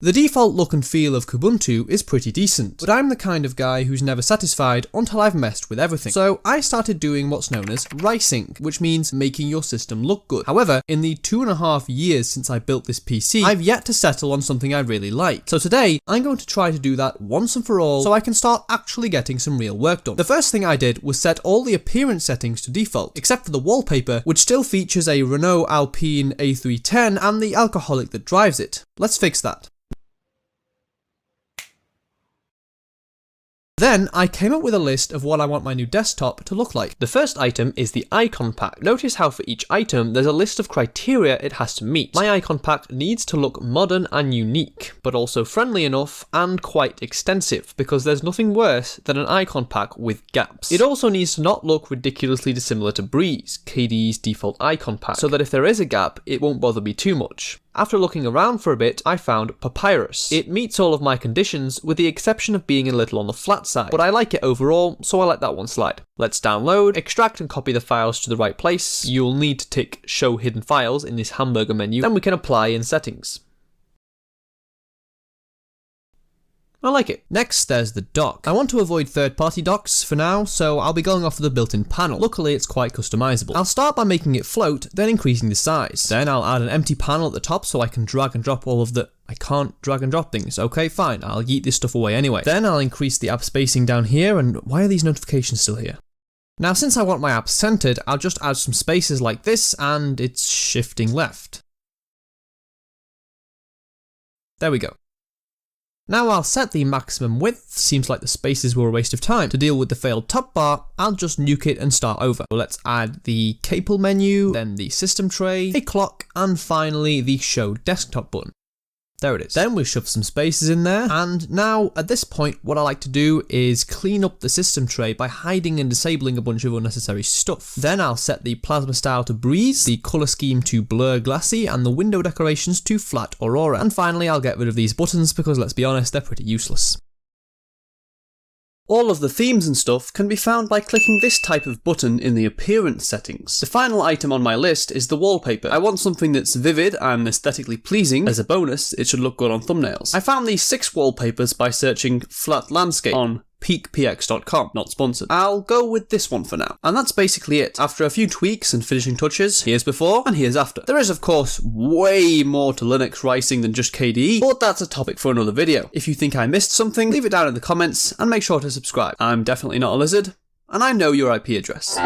The default look and feel of Kubuntu is pretty decent, but I'm the kind of guy who's never satisfied until I've messed with everything. So I started doing what's known as ricing, which means making your system look good. However, in the 2.5 years since I built this PC, I've yet to settle on something I really like. So today, I'm going to try to do that once and for all so I can start actually getting some real work done. The first thing I did was set all the appearance settings to default, except for the wallpaper, which still features a Renault Alpine A310 and the alcoholic that drives it. Let's fix that. Then I came up with a list of what I want my new desktop to look like. The first item is the icon pack. Notice how for each item there's a list of criteria it has to meet. My icon pack needs to look modern and unique, but also friendly enough and quite extensive, because there's nothing worse than an icon pack with gaps. It also needs to not look ridiculously dissimilar to Breeze, KDE's default icon pack, so that if there is a gap, it won't bother me too much. After looking around for a bit, I found Papyrus. It meets all of my conditions, with the exception of being a little on the flat side, but I like it overall, so I let that one slide. Let's download, extract and copy the files to the right place. You'll need to tick Show Hidden Files in this hamburger menu, then we can apply in Settings. I like it. Next, there's the dock. I want to avoid third-party docks for now, so I'll be going off with the built-in panel. Luckily, it's quite customizable. I'll start by making it float, then increasing the size. Then I'll add an empty panel at the top so I can drag and drop all of the... I can't drag and drop things. Okay, fine. I'll yeet this stuff away anyway. Then I'll increase the app spacing down here, and why are these notifications still here? Now, since I want my app centered, I'll just add some spaces like this, and it's shifting left. There we go. Now I'll set the maximum width. Seems like the spaces were a waste of time. To deal with the failed top bar, I'll just nuke it and start over. Let's add the Capel menu, then the system tray, a clock, and finally the show desktop button. There it is. Then we shove some spaces in there, and now at this point what I like to do is clean up the system tray by hiding and disabling a bunch of unnecessary stuff. Then I'll set the plasma style to Breeze, the colour scheme to blur glassy, and the window decorations to flat aurora. And finally I'll get rid of these buttons because let's be honest, they're pretty useless. All of the themes and stuff can be found by clicking this type of button in the appearance settings. The final item on my list is the wallpaper. I want something that's vivid and aesthetically pleasing. As a bonus, it should look good on thumbnails. I found these 6 wallpapers by searching flat landscape on peakpx.com, not sponsored. I'll go with this one for now. And that's basically it. After a few tweaks and finishing touches, here's before and here's after. There is of course way more to Linux ricing than just KDE, but that's a topic for another video. If you think I missed something, leave it down in the comments and make sure to subscribe. I'm definitely not a lizard, and I know your IP address.